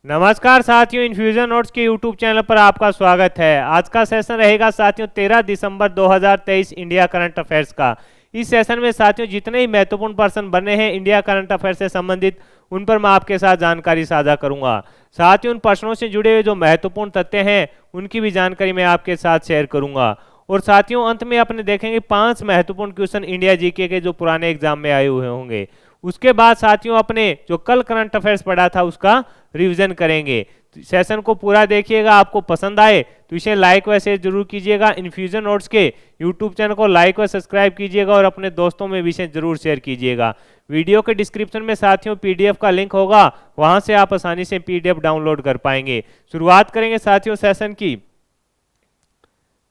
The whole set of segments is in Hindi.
नमस्कार साथियों, इन्फ्यूजन नोट्स के यूट्यूब चैनल पर आपका स्वागत है। आज का सेशन रहेगा साथियों 13 दिसंबर 2023 इंडिया करंट अफेयर्स का। इस सेशन में साथियों जितने ही महत्वपूर्ण पर्सन बने हैं इंडिया करंट अफेयर से संबंधित, उन पर मैं आपके साथ जानकारी साझा करूंगा। साथियों उन प्रश्नों से जुड़े हुए जो महत्वपूर्ण तथ्य हैं उनकी भी जानकारी मैं आपके साथ शेयर करूंगा। और साथियों अंत में अपने देखेंगे 5 महत्वपूर्ण क्वेश्चन इंडिया जीके के जो पुराने एग्जाम में आए हुए होंगे। उसके बाद साथियों अपने जो कल करंट अफेयर्स पढ़ा था उसका रिवीजन करेंगे। सेशन को पूरा देखिएगा, आपको पसंद आए तो इसे लाइक व शेयर जरूर कीजिएगा। इन्फ्यूजन नोट्स के यूट्यूब चैनल को लाइक व सब्सक्राइब कीजिएगा और अपने दोस्तों में भी इसे जरूर शेयर कीजिएगा। वीडियो के डिस्क्रिप्शन में साथियों पीडीएफ का लिंक होगा, वहां से आप आसानी से पीडीएफ डाउनलोड कर पाएंगे। शुरुआत करेंगे साथियों सेशन की।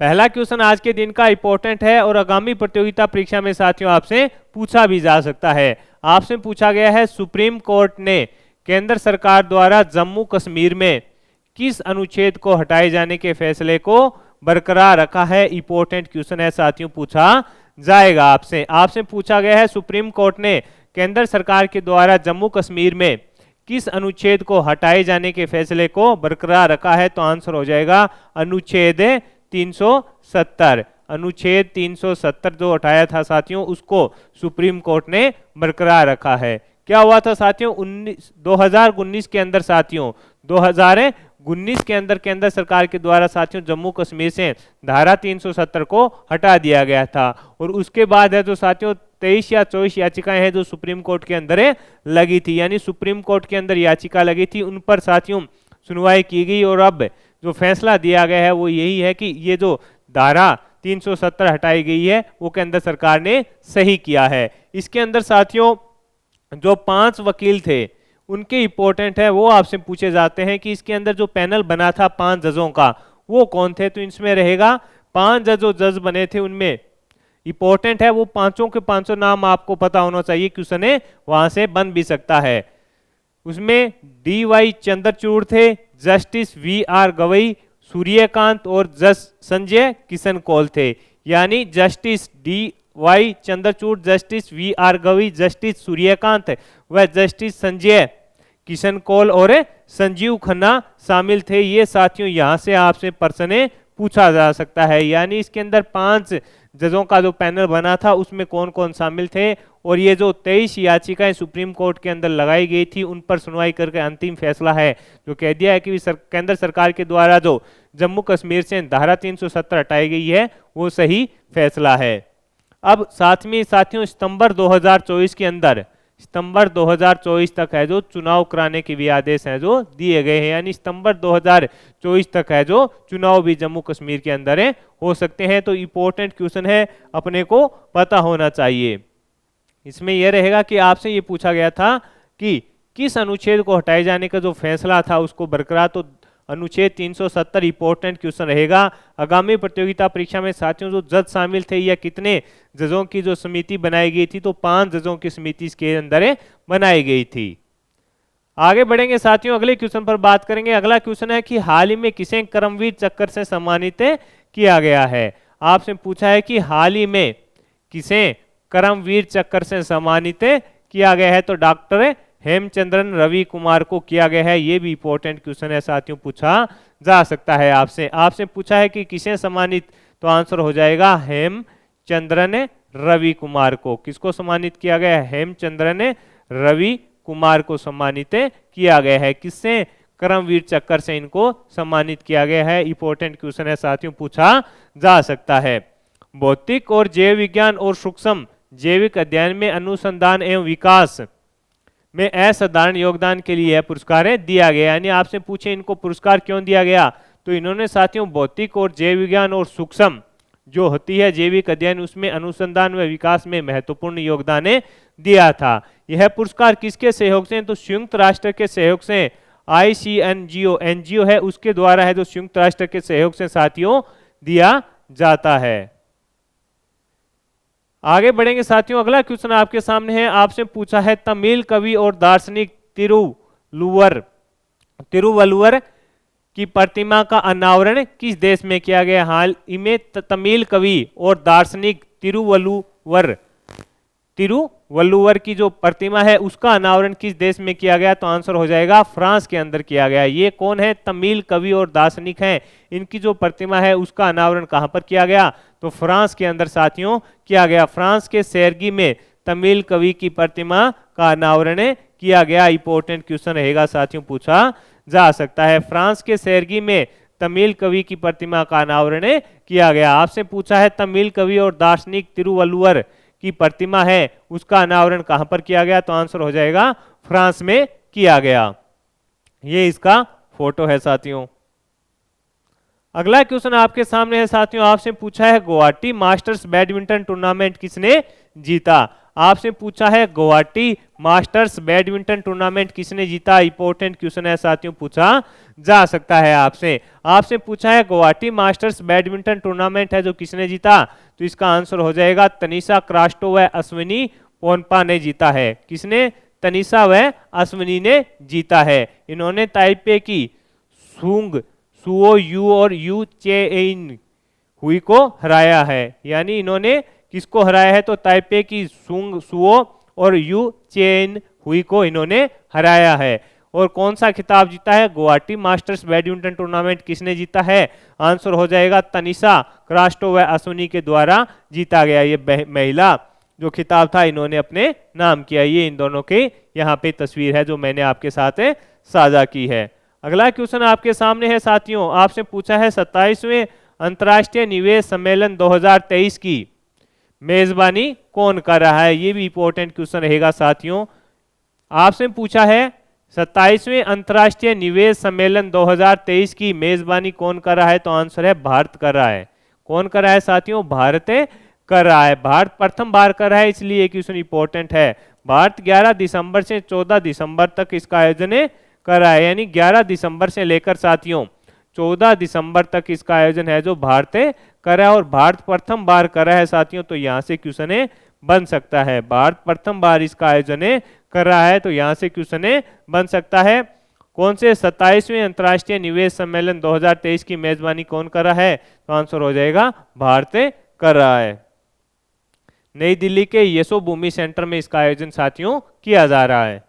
पहला क्वेश्चन आज के दिन का इंपॉर्टेंट है और आगामी प्रतियोगिता परीक्षा में साथियों आपसे पूछा भी जा सकता है। आपसे पूछा गया है, सुप्रीम कोर्ट ने केंद्र सरकार द्वारा जम्मू कश्मीर में किस अनुच्छेद को हटाए जाने के फैसले को बरकरार रखा है। इंपॉर्टेंट क्वेश्चन है साथियों, पूछा जाएगा आपसे पूछा गया है, सुप्रीम कोर्ट ने केंद्र सरकार के द्वारा जम्मू कश्मीर में किस अनुच्छेद को हटाए जाने के फैसले को बरकरार रखा है। तो आंसर हो जाएगा अनुच्छेद 370। अनुच्छेद 370 जो हटाया था साथियों उसको सुप्रीम कोर्ट ने बरकरार रखा है। क्या हुआ था साथियों 2019 के अंदर, साथियों 2019 के अंदर केंद्र सरकार के द्वारा साथियों जम्मू कश्मीर से धारा 370 को हटा दिया गया था। और उसके बाद है जो साथियों 23 या 24 याचिकाएं हैं जो सुप्रीम कोर्ट के अंदर लगी थी, यानी सुप्रीम कोर्ट के अंदर याचिका लगी थी, उन पर साथियों सुनवाई की गई और अब जो फैसला दिया गया है वो यही है कि ये जो धारा 370 हटाई गई है वो केंद्र सरकार ने सही किया है। इसके अंदर साथियों जो 5 वकील थे उनके इंपॉर्टेंट है वो आपसे पूछे जाते हैं कि इसके अंदर जो पैनल बना था 5 जजों का वो कौन थे। तो इसमें रहेगा 5 जज बने थे, उनमें इंपॉर्टेंट है वो पांचों के पांचों नाम आपको पता होना चाहिए, क्वेश्चन है वहां से बन भी सकता है। उसमें DY चंद्रचूड़ थे, जस्टिस VR गवई, सूर्यकांत और जज संजय किशन कौल थे। यानी justice DY Chandrachud, justice VR Gavai, justice Suryakant व जस्टिस संजय किशन कौल और संजीव खन्ना शामिल थे। ये साथियों यहां से आपसे प्रश्न पूछा जा सकता है। यानी इसके अंदर 5 जजों का जो पैनल बना था उसमें कौन कौन शामिल थे और ये जो 23 याचिकाएं सुप्रीम कोर्ट के अंदर लगाई गई थी उन पर सुनवाई करके अंतिम फैसला है जो कह दिया है कि केंद्र सरकार के द्वारा जो जम्मू कश्मीर से धारा 370 हटाई गई है वो सही फैसला है। अब सातवीं साथियों सितंबर 2024 के अंदर, सितंबर 2024 तक है जो चुनाव कराने के भी आदेश हैं जो दिए गए हैं। यानी सितंबर 2024 तक है जो चुनाव भी जम्मू कश्मीर के अंदर हो सकते हैं। तो इंपॉर्टेंट क्वेश्चन है, अपने को पता होना चाहिए। इसमें यह रहेगा कि आपसे ये पूछा गया था कि किस अनुच्छेद को हटाए जाने का जो फैसला था उसको बरकरार, तो अनुच्छेद 370 इंपॉर्टेंट क्वेश्चन रहेगा। आगामी प्रतियोगिता परीक्षा में साथियों जो जज शामिल थे या कितने जजों की जो समिति बनाई गई थी, तो 5 जजों की समिति इसके अंदर बनाई गई थी। आगे बढ़ेंगे साथियों, अगले क्वेश्चन पर बात करेंगे। अगला क्वेश्चन है कि हाल ही में किसे कर्मवीर चक्र से सम्मानित किया गया है। आपसे पूछा है कि हाल ही में किसे कर्मवीर चक्र से सम्मानित किया गया है। तो डॉक्टर हेमचंद्रन रवि कुमार को किया गया है। ये भी इंपॉर्टेंट क्वेश्चन है साथियों, पूछा जा सकता है आपसे पूछा है कि किसे सम्मानित, तो आंसर हो जाएगा हेमचंद्रन रवि कुमार को। किसको सम्मानित किया गया है? हेमचंद्रन रवि कुमार को सम्मानित किया गया है। किससे? कर्मवीर चक्र से इनको सम्मानित किया गया है। इंपॉर्टेंट क्वेश्चन है साथियों, पूछा जा सकता है। भौतिक और जैव विज्ञान और सूक्ष्म जैविक अध्ययन में अनुसंधान एवं विकास में असाधारण योगदान के लिए यह पुरस्कार दिया गया। यानी आपसे पूछे इनको पुरस्कार क्यों दिया गया, तो इन्होंने साथियों भौतिक और जैव विज्ञान और सूक्ष्म जो होती है जैविक अध्ययन उसमें अनुसंधान व विकास में महत्वपूर्ण योगदान दिया था। यह पुरस्कार किसके सहयोग से? तो संयुक्त राष्ट्र के सहयोग से, ICNGO NGO है उसके द्वारा है जो संयुक्त राष्ट्र के सहयोग से साथियों दिया जाता है। आगे बढ़ेंगे साथियों, अगला क्वेश्चन आपके सामने है। आपसे पूछा है तमिल कवि और दार्शनिक तिरुवल्लुवर की प्रतिमा का अनावरण किस देश में किया गया। हाल ही में तमिल कवि और दार्शनिक तिरुवल्लुवर तिरुवल्लुवर की जो प्रतिमा है उसका अनावरण किस देश में किया गया, तो आंसर हो जाएगा फ्रांस के अंदर किया गया। ये कौन है, तमिल कवि और दार्शनिक हैं, इनकी जो प्रतिमा है उसका अनावरण कहां पर किया गया, तो फ्रांस के अंदर साथियों किया गया। फ्रांस के सेर्गी में तमिल कवि की प्रतिमा का अनावरण किया गया। इंपॉर्टेंट क्वेश्चन रहेगा साथियों, पूछा जा सकता है। फ्रांस के सेर्गी में तमिल कवि की प्रतिमा का अनावरण किया गया। आपसे पूछा है तमिल कवि और दार्शनिक तिरुवल्लुवर की प्रतिमा है उसका अनावरण कहां पर किया गया, तो आंसर हो जाएगा फ्रांस में किया गया। ये इसका फोटो है साथियों। अगला क्वेश्चन आपके सामने है साथियों, आपसे पूछा है गुवाहाटी मास्टर्स बैडमिंटन टूर्नामेंट किसने जीता। आपसे पूछा है गुवाहाटी मास्टर्स बैडमिंटन टूर्नामेंट किसने जीता। इंपॉर्टेंट क्वेश्चन है साथियों, पूछा जा सकता है आपसे। आपसे पूछा है गुवाहाटी मास्टर्स बैडमिंटन टूर्नामेंट है जो किसने जीता, तो इसका आंसर हो जाएगा तनिषा क्रास्टो व अश्विनी पोनपा ने जीता है। किसने, तनिषा व अश्विनी ने जीता है। इन्होंने ताइपे की सुंग सुओ यू और यू चेइन हुई को हराया है। यानी इन्होंने किसको हराया है, तो ताइपे की सुंग सुओ और यू चेन हुई को इन्होंने हराया है। और कौन सा खिताब जीता है, गुवाहाटी मास्टर्स बैडमिंटन टूर्नामेंट किसने जीता है, आंसर हो जाएगा तनिषा क्रास्टो व अश्विनी के द्वारा जीता गया। ये महिला जो खिताब था इन्होंने अपने नाम किया। ये इन दोनों की यहाँ पे तस्वीर है जो मैंने आपके साथ साझा की है। अगला क्वेश्चन आपके सामने है साथियों, आपसे पूछा है 27वें अंतर्राष्ट्रीय निवेश सम्मेलन 2023 की मेजबानी कौन कर रहा है। ये भी इंपॉर्टेंट क्वेश्चन रहेगा साथियों। आपसे पूछा है 27वें अंतर्राष्ट्रीय निवेश सम्मेलन 2023 की मेजबानी कौन कर रहा है, तो आंसर है भारत कर रहा है। कौन कर रहा है साथियों, भारत कर रहा है। भारत प्रथम बार कर रहा है, इसलिए क्वेश्चन इंपॉर्टेंट है। भारत 11 दिसंबर से 14 दिसंबर तक इसका आयोजन कर रहा है। यानी 11 दिसंबर से लेकर साथियों 14 दिसंबर तक इसका आयोजन है जो भारत कर रहा है। और भारत प्रथम बार कर रहा है साथियों, तो यहाँ से क्वेश्चन बन सकता है। भारत प्रथम बार इसका आयोजन कर रहा है, तो यहाँ से क्वेश्चन बन सकता है। कौन से 27वें अंतर्राष्ट्रीय निवेश सम्मेलन 2023 की मेजबानी कौन कर रहा है, तो आंसर हो जाएगा भारत कर रहा है। नई दिल्ली के यशोभूमि सेंटर में इसका आयोजन साथियों किया जा रहा है।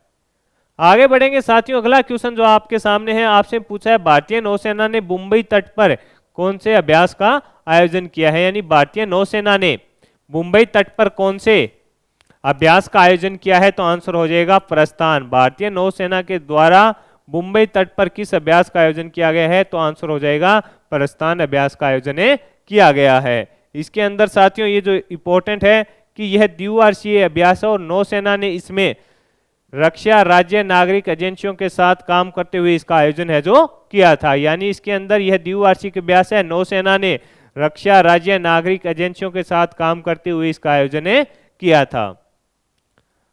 आगे बढ़ेंगे साथियों, अगला क्वेश्चन जो आपके सामने है, आपसे पूछा है भारतीय नौसेना ने मुंबई तट पर कौन से अभ्यास का आयोजन किया है। यानी भारतीय नौसेना ने मुंबई तट पर कौन से अभ्यास का आयोजन किया है, तो आंसर हो जाएगा प्रस्थान। भारतीय नौसेना के द्वारा मुंबई तट पर किस अभ्यास का आयोजन किया गया है, तो आंसर हो जाएगा प्रस्थान अभ्यास का आयोजन किया गया है। इसके अंदर साथियों ये जो इंपॉर्टेंट है कि यह द्विवार्षीय अभ्यास है और नौसेना ने इसमें रक्षा राज्य नागरिक एजेंसियों के साथ काम करते हुए इसका आयोजन है जो किया था। यानी इसके अंदर यह द्विवार्षिक अभ्यास है, नौसेना ने रक्षा राज्य नागरिक एजेंसियों के साथ काम करते हुए इसका आयोजन किया था।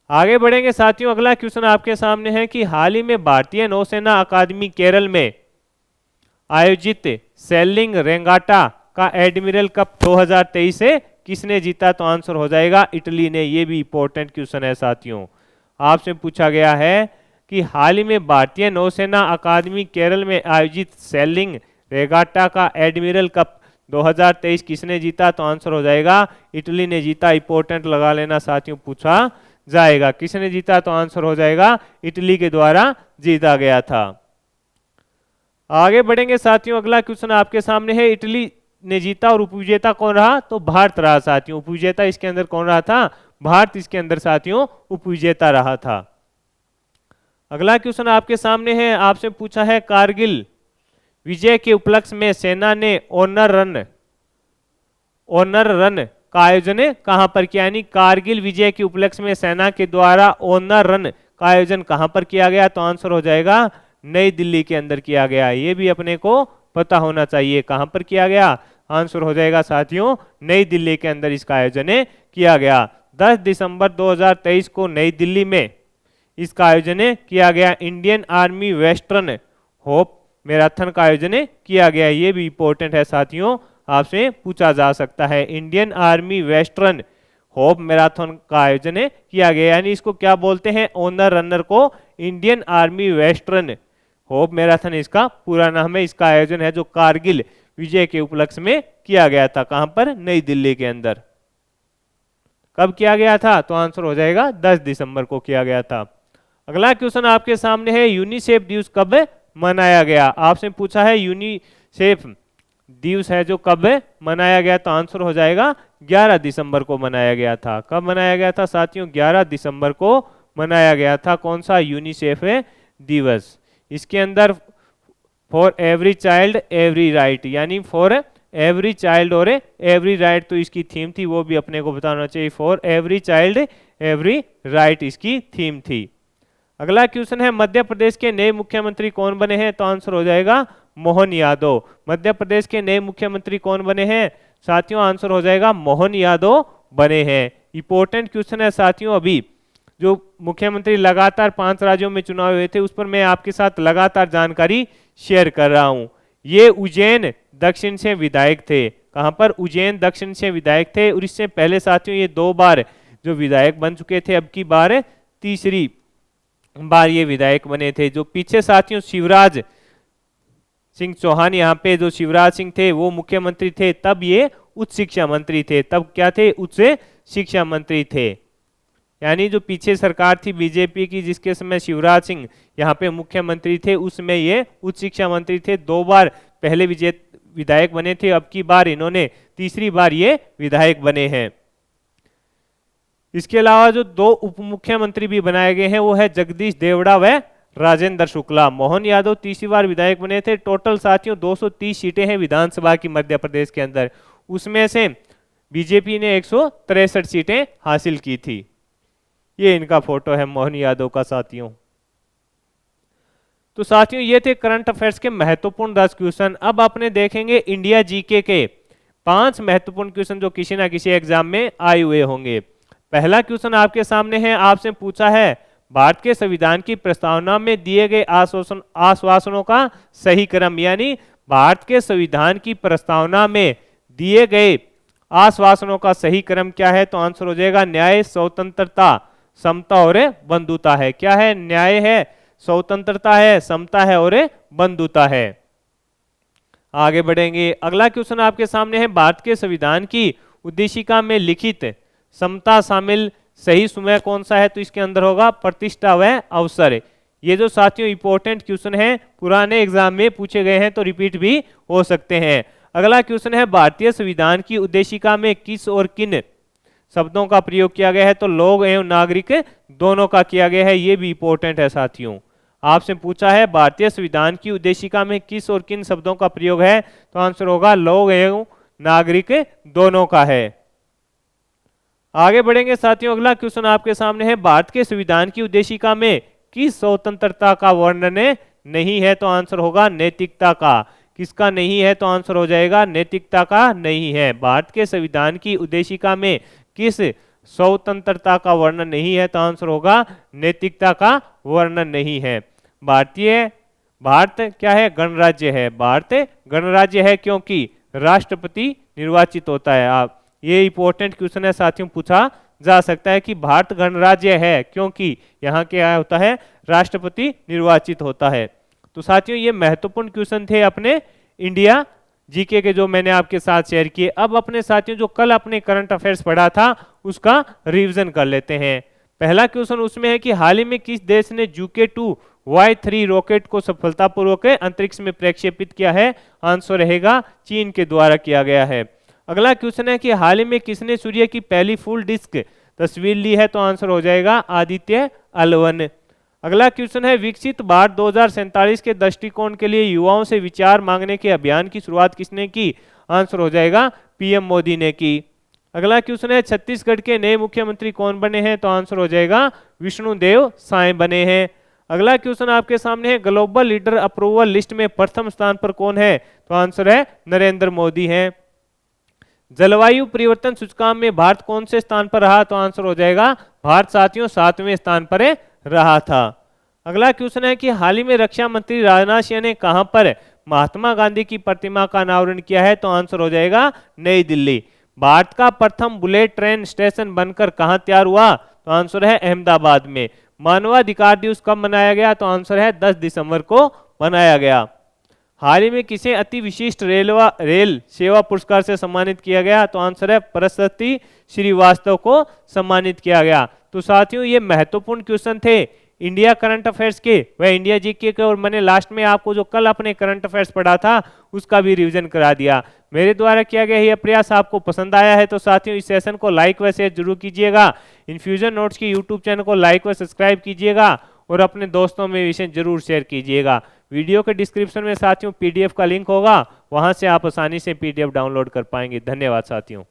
आगे बढ़ेंगे साथियों, अगला क्वेश्चन आपके सामने है कि हाल ही में भारतीय नौसेना अकादमी केरल में आयोजित सेलिंग रेगाटा का एडमिरल कप 2023 से किसने जीता, तो आंसर हो जाएगा इटली ने। ये भी इंपॉर्टेंट क्वेश्चन है साथियों। आपसे पूछा गया है कि हाल ही में भारतीय नौसेना अकादमी केरल में आयोजित सेलिंग रेगाटा का एडमिरल कप 2023 किसने जीता, तो आंसर हो जाएगा इटली ने जीता। इंपॉर्टेंट लगा लेना साथियों, पूछा जाएगा किसने जीता, तो आंसर हो जाएगा इटली के द्वारा जीता गया था। आगे बढ़ेंगे साथियों, अगला क्वेश्चन आपके सामने है, इटली ने जीता और उपविजेता कौन रहा, तो भारत रहा साथियों। उपविजेता इसके अंदर कौन रहा था, भारत इसके अंदर साथियों उपविजेता रहा था। अगला क्वेश्चन आपके सामने है, आपसे पूछा है कारगिल विजय के उपलक्ष्य में सेना ने ऑनर रन का आयोजन कहां पर किया। यानी कारगिल विजय के उपलक्ष्य में सेना के द्वारा ऑनर रन का आयोजन कहां पर किया गया, तो आंसर हो जाएगा नई दिल्ली के अंदर किया गया। ये भी अपने को पता होना चाहिए कहां पर किया गया, आंसर हो जाएगा साथियों नई दिल्ली के अंदर इसका आयोजन किया गया। 10 दिसंबर 2023 को नई दिल्ली में इसका आयोजन किया गया। Indian army western hope marathon का आयोजन किया गया। ये भी इंपॉर्टेंट है साथियों, आपसे पूछा जा सकता है। Indian army western hope marathon का आयोजन किया गया। यानी इसको क्या बोलते हैं, ऑनर रनर को Indian army western hope marathon इसका पूरा नाम है। इसका आयोजन है जो कारगिल विजय के उपलक्ष्य में किया गया था। कहां पर, नई दिल्ली के अंदर। कब किया गया था? तो आंसर हो जाएगा 10 दिसंबर को किया गया था। अगला क्वेश्चन आपके सामने है, यूनिसेफ दिवस कब मनाया गया? आपसे पूछा है यूनिसेफ दिवस है जो कब मनाया गया, तो आंसर हो जाएगा 11 दिसंबर को मनाया गया था। कब मनाया गया था साथियों? 11 दिसंबर को मनाया गया था। कौन सा? यूनिसेफ दिवस। इसके अंदर for every child every right, यानी फॉर एवरी चाइल्ड और एवरी राइट, तो इसकी थीम थी, वो भी अपने को बताना चाहिए। For every child every right इसकी थीम थी। अगला क्वेश्चन है, मध्य प्रदेश के नए मुख्यमंत्री कौन बने हैं? तो आंसर हो जाएगा मोहन यादव। मध्य प्रदेश के नए मुख्यमंत्री कौन बने हैं साथियों? आंसर हो जाएगा मोहन यादव बने हैं। इंपॉर्टेंट क्वेश्चन है साथियों। अभी जो मुख्यमंत्री लगातार 5 राज्यों में चुनाव हुए थे, उस पर मैं आपके साथ लगातार जानकारी शेयर कर रहा हूं। ये उज्जैन दक्षिण से विधायक थे। कहां पर? उज्जैन दक्षिण से विधायक थे। और इससे पहले साथियों ये 2 बार जो विधायक बन चुके थे, अब की बार तीसरी बार ये विधायक बने थे। जो पीछे साथियों शिवराज सिंह चौहान, यहाँ पे जो शिवराज सिंह थे वो मुख्यमंत्री थे, तब ये उच्च शिक्षा मंत्री थे। तब क्या थे? उच्च शिक्षा मंत्री थे। यानी जो पीछे सरकार थी बीजेपी की, जिसके समय शिवराज सिंह यहाँ पे मुख्यमंत्री थे, उसमें ये उच्च शिक्षा मंत्री थे। 2 बार पहले विधायक बने थे, अब की बार इन्होंने तीसरी बार ये विधायक बने हैं। इसके अलावा जो 2 उप मुख्यमंत्री भी बनाए गए हैं वो है जगदीश देवड़ा व राजेंद्र शुक्ला। मोहन यादव तीसरी बार विधायक बने थे। टोटल साथियों 230 सीटें हैं विधानसभा की मध्य प्रदेश के अंदर, उसमें से बीजेपी ने 163 सीटें हासिल की थी। ये इनका फोटो है मोहन यादव का साथियों। तो साथियों ये थे करंट अफेयर्स के महत्वपूर्ण 10 क्वेश्चन। अब अपने देखेंगे इंडिया जीके के 5 महत्वपूर्ण क्वेश्चन जो किसी ना किसी एग्जाम में आए हुए होंगे। पहला क्वेश्चन आपके सामने है, आपसे पूछा है भारत के संविधान की प्रस्तावना में दिए गए आश्वासनों का सही क्रम, यानी भारत के संविधान की प्रस्तावना में दिए गए आश्वासनों का सही क्रम क्या है? तो आंसर हो जाएगा न्याय, स्वतंत्रता, समता और बंधुता है। क्या है? न्याय है, स्वतंत्रता है, समता है और बंधुता है। आगे बढ़ेंगे। अगला क्वेश्चन आपके सामने है, भारत के संविधान की उद्देशिका में लिखित समता शामिल सही समय कौन सा है? तो इसके अंदर होगा प्रतिष्ठा व अवसर। ये जो साथियों इंपॉर्टेंट क्वेश्चन है, पुराने एग्जाम में पूछे गए हैं तो रिपीट भी हो सकते हैं। अगला क्वेश्चन है, भारतीय संविधान की उद्देशिका में किस और किन शब्दों का प्रयोग किया गया है? तो लोग एवं नागरिक दोनों का किया गया है। ये भी इंपॉर्टेंट है साथियों। आपसे पूछा है भारतीय संविधान की उद्देशिका में किस और किन शब्दों का प्रयोग है? तो आंसर होगा लोग एवं नागरिक दोनों का है। आगे बढ़ेंगे साथियों। अगला क्वेश्चन आपके सामने है, भारत के संविधान की उद्देशिका में किस स्वतंत्रता का वर्णन नहीं है? तो आंसर होगा नैतिकता का। किसका नहीं है? तो आंसर हो जाएगा नैतिकता का नहीं है। भारत के संविधान की उद्देशिका में किस स्वतंत्रता का वर्णन नहीं है? तो आंसर होगा नैतिकता का वर्णन नहीं है। भारत क्या है? गणराज्य है। भारत गणराज्य है क्योंकि राष्ट्रपति निर्वाचित होता है। आप ये इंपॉर्टेंट क्वेश्चन है साथियों, पूछा जा सकता है कि भारत गणराज्य है क्योंकि यहाँ क्या होता है? राष्ट्रपति निर्वाचित होता है। तो साथियों ये महत्वपूर्ण क्वेश्चन थे अपने इंडिया जीके के, जो मैंने आपके साथ शेयर किए। अब अपने साथियों जो कल अपने करंट अफेयर्स पढ़ा था उसका रिवीजन कर लेते हैं। पहला क्वेश्चन उसमें है कि हाल ही में किस देश ने JUICE-3 रॉकेट को सफलतापूर्वक अंतरिक्ष में प्रक्षेपित किया है? आंसर रहेगा चीन के द्वारा किया गया है। अगला क्वेश्चन है कि हाल ही में किसने सूर्य की पहली फुल डिस्क तस्वीर ली है? तो आंसर हो जाएगा आदित्य अल1। अगला क्वेश्चन है, विकसित भारत 2047 के दृष्टिकोण के लिए युवाओं से विचार मांगने के अभियान की शुरुआत किसने की? आंसर हो जाएगा पीएम मोदी ने की। अगला क्वेश्चन है, छत्तीसगढ़ के नए मुख्यमंत्री कौन बने हैं? तो आंसर हो जाएगा विष्णुदेव साय बने हैं। अगला क्वेश्चन आपके सामने है, ग्लोबल लीडर अप्रूवल लिस्ट में प्रथम स्थान पर कौन है? तो आंसर है नरेंद्र मोदी हैं। जलवायु परिवर्तन सूचकांक में भारत कौन से स्थान पर रहा? तो आंसर हो जाएगा भारत साथियों 7वें स्थान पर रहा था। अगला क्वेश्चन है कि हाल ही में रक्षा मंत्री राजनाथ सिंह ने कहां पर महात्मा गांधी की प्रतिमा का अनावरण किया है? तो आंसर हो जाएगा नई दिल्ली। भारत का प्रथम बुलेट ट्रेन स्टेशन बनकर कहां तैयार हुआ? तो आंसर है अहमदाबाद में। मानवाधिकार दिवस कब मनाया गया? तो आंसर है 10 दिसंबर को मनाया गया। हाल ही में किसे अति विशिष्ट रेल सेवा पुरस्कार से सम्मानित किया गया? तो आंसर है प्रशस्ति श्रीवास्तव को सम्मानित किया गया। तो साथियों ये महत्वपूर्ण क्वेश्चन थे इंडिया करंट अफेयर्स के, वह इंडिया जीके के, और मैंने लास्ट में आपको जो कल अपने करंट अफेयर्स पढ़ा था उसका भी रिवीजन करा दिया। मेरे द्वारा किया गया यह प्रयास आपको पसंद आया है तो साथियों इस सेशन को लाइक व शेयर जरूर कीजिएगा। इन्फ्यूजन नोट्स की यूट्यूब चैनल को लाइक व सब्सक्राइब कीजिएगा और अपने दोस्तों में विषय जरूर शेयर कीजिएगा। वीडियो के डिस्क्रिप्शन में साथियों पीडीएफ का लिंक होगा, वहां से आप आसानी से पीडीएफ डाउनलोड कर पाएंगे। धन्यवाद साथियों।